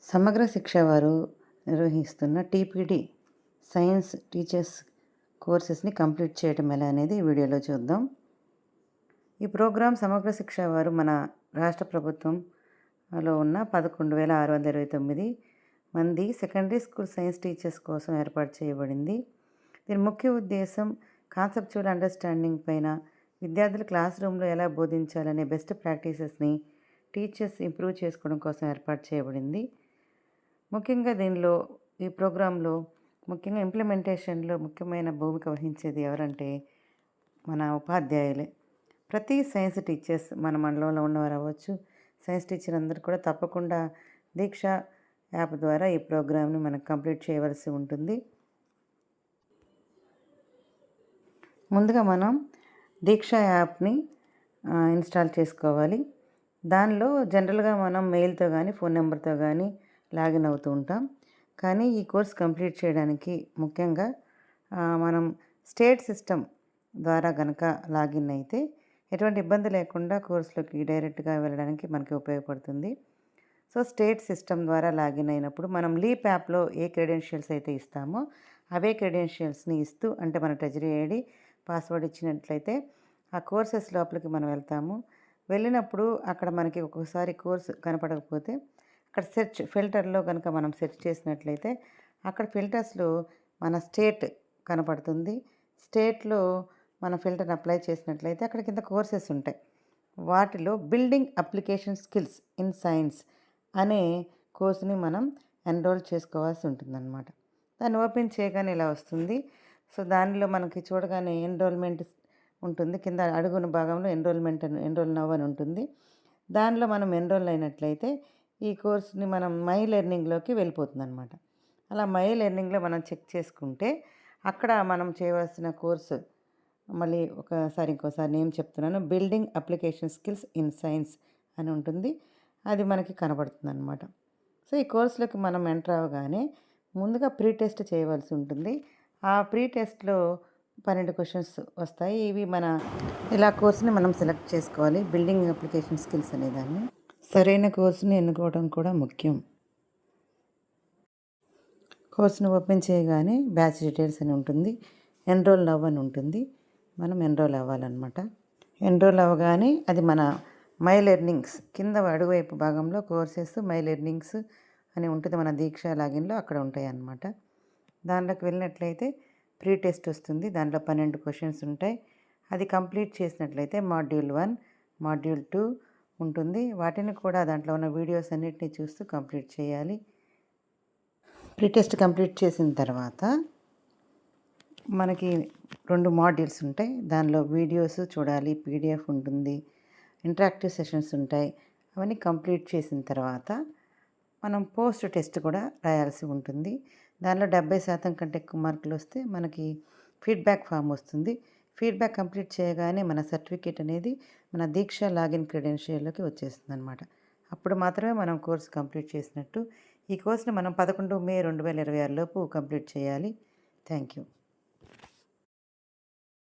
సమగ్ర శిక్ష వారు నిర్వహిస్తున్న టీపీడీ సైన్స్ టీచర్స్ కోర్సెస్ని కంప్లీట్ చేయటం ఎలా అనేది ఈ వీడియోలో చూద్దాం. ఈ ప్రోగ్రాం సమగ్ర శిక్ష వారు మన రాష్ట్ర ప్రభుత్వంలో ఉన్న 11,629 మంది సెకండరీ స్కూల్ సైన్స్ టీచర్స్ కోసం ఏర్పాటు చేయబడింది. దీని ముఖ్య ఉద్దేశం కాన్సెప్చువల్ అండర్స్టాండింగ్ పైన విద్యార్థులు క్లాస్ రూమ్లో ఎలా బోధించాలనే బెస్ట్ ప్రాక్టీసెస్ని టీచర్స్ ఇంప్రూవ్ చేసుకోవడం కోసం ఏర్పాటు చేయబడింది. ముఖ్యంగా ఈ ప్రోగ్రాంలో ముఖ్యంగా ఇంప్లిమెంటేషన్లో ముఖ్యమైన భూమిక వహించేది ఎవరంటే మన ఉపాధ్యాయులే. ప్రతి సైన్స్ టీచర్స్ మన మండలంలో ఉన్నవారు అవ్వచ్చు, సైన్స్ టీచర్ అందరూ కూడా తప్పకుండా దీక్ష యాప్ ద్వారా ఈ ప్రోగ్రామ్ని మనం కంప్లీట్ చేయవలసి ఉంటుంది. ముందుగా మనం దీక్ష యాప్ని ఇన్స్టాల్ చేసుకోవాలి. దానిలో జనరల్గా మనం మెయిల్తో కానీ ఫోన్ నెంబర్తో కానీ లాగిన్ అవుతూ ఉంటాం. కానీ ఈ కోర్స్ కంప్లీట్ చేయడానికి ముఖ్యంగా మనం స్టేట్ సిస్టమ్ ద్వారా కనుక లాగిన్ అయితే ఎటువంటి ఇబ్బంది లేకుండా కోర్సులోకి డైరెక్ట్గా వెళ్ళడానికి మనకి ఉపయోగపడుతుంది. సో స్టేట్ సిస్టమ్ ద్వారా లాగిన్ అయినప్పుడు మనం లీప్ యాప్లో ఏ క్రెడెన్షియల్స్ అయితే ఇస్తామో అవే క్రెడెన్షియల్స్ని ఇస్తూ, అంటే మన ట్రెజరీ ఐడి పాస్వర్డ్ ఇచ్చినట్లయితే ఆ కోర్సెస్ లోపలికి మనం వెళ్తాము. వెళ్ళినప్పుడు అక్కడ మనకి ఒక్కొక్కసారి కోర్సు కనపడకపోతే అక్కడ సెర్చ్ ఫిల్టర్లో కనుక మనం సెర్చ్ చేసినట్లయితే అక్కడ ఫిల్టర్స్లో మన స్టేట్ కనపడుతుంది. స్టేట్లో మన ఫిల్టర్ని అప్లై చేసినట్లయితే అక్కడ కింద కోర్సెస్ ఉంటాయి. వాటిలో building application skills in science అనే కోర్సుని మనం ఎన్రోల్ చేసుకోవాల్సి ఉంటుందన్నమాట. దాన్ని ఓపెన్ చేయగానే ఇలా వస్తుంది. సో దానిలో మనకి చూడగానే ఎన్రోల్మెంట్ ఉంటుంది. కింద అడుగున భాగంలో ఎన్రోల్ నవ్ అని ఉంటుంది. దానిలో మనం ఎన్రోల్ అయినట్లయితే ఈ కోర్సుని మనం మై లెర్నింగ్లోకి వెళ్ళిపోతుంది అనమాట. అలా మై లెర్నింగ్లో మనం చెక్ చేసుకుంటే అక్కడ మనం చేయవలసిన కోర్సు మళ్ళీ ఇంకోసారి నేమ్ చెప్తున్నాను. Building application skills in science అని ఉంటుంది. అది మనకి కనబడుతుంది అనమాట. సో ఈ కోర్సులోకి మనం ఎంటర్ అవ్వగానే ముందుగా ప్రీ టెస్ట్ చేయవలసి ఉంటుంది. ఆ ప్రీ టెస్ట్లో 12 క్వశ్చన్స్ వస్తాయి. ఇవి ఇలా కోర్సుని మనం సెలెక్ట్ చేసుకోవాలి. బిల్డింగ్ అప్లికేషన్ స్కిల్స్ అనేదాన్ని సరైన కోర్సుని ఎన్నుకోవడం కూడా ముఖ్యం. కోర్సును ఓపెన్ చేయగానే బ్యాచ్ డీటెయిల్స్ అని ఉంటుంది, ఎన్రోల్ నవ్ అని ఉంటుంది. మనం ఎన్రోల్ అవ్వాలన్నమాట. ఎన్రోల్ అవ్వగానే అది మన మై లెర్నింగ్స్ కింద అడుగువైపు భాగంలో కోర్సెస్ మై లెర్నింగ్స్ అని ఉంటుంది. మన దీక్ష లాగిన్లో అక్కడ ఉంటాయి అన్నమాట. దాంట్లోకి వెళ్ళినట్లయితే ప్రీ టెస్ట్ వస్తుంది. దాంట్లో 12 క్వశ్చన్స్ ఉంటాయి. అది కంప్లీట్ చేసినట్లయితే మాడ్యూల్ 1, మాడ్యూల్ 2 ఉంటుంది. వాటిని కూడా దాంట్లో ఉన్న వీడియోస్ అన్నిటిని చూస్తూ కంప్లీట్ చేయాలి. ప్రీ టెస్ట్ కంప్లీట్ చేసిన తర్వాత మనకి 2 మాడ్యూల్స్ ఉంటాయి. దానిలో వీడియోస్ చూడాలి, పీడిఎఫ్ ఉంటుంది, ఇంటరాక్టివ్ సెషన్స్ ఉంటాయి. అవన్నీ కంప్లీట్ చేసిన తర్వాత మనం పోస్ట్ టెస్ట్ కూడా రాయాల్సి ఉంటుంది. దానిలో 70% కంటే ఎక్కువ మార్కులు వస్తే మనకి ఫీడ్బ్యాక్ ఫామ్ వస్తుంది. ఫీడ్బ్యాక్ కంప్లీట్ చేయగానే మన సర్టిఫికేట్ అనేది మన దీక్ష లాగిన్ క్రెడెన్షియల్లోకి వచ్చేస్తుంది అనమాట. అప్పుడు మాత్రమే మనం కోర్సు కంప్లీట్ చేసినట్టు. ఈ కోర్సుని మనం 11 మే 2026 లోపు కంప్లీట్ చేయాలి. Thank you.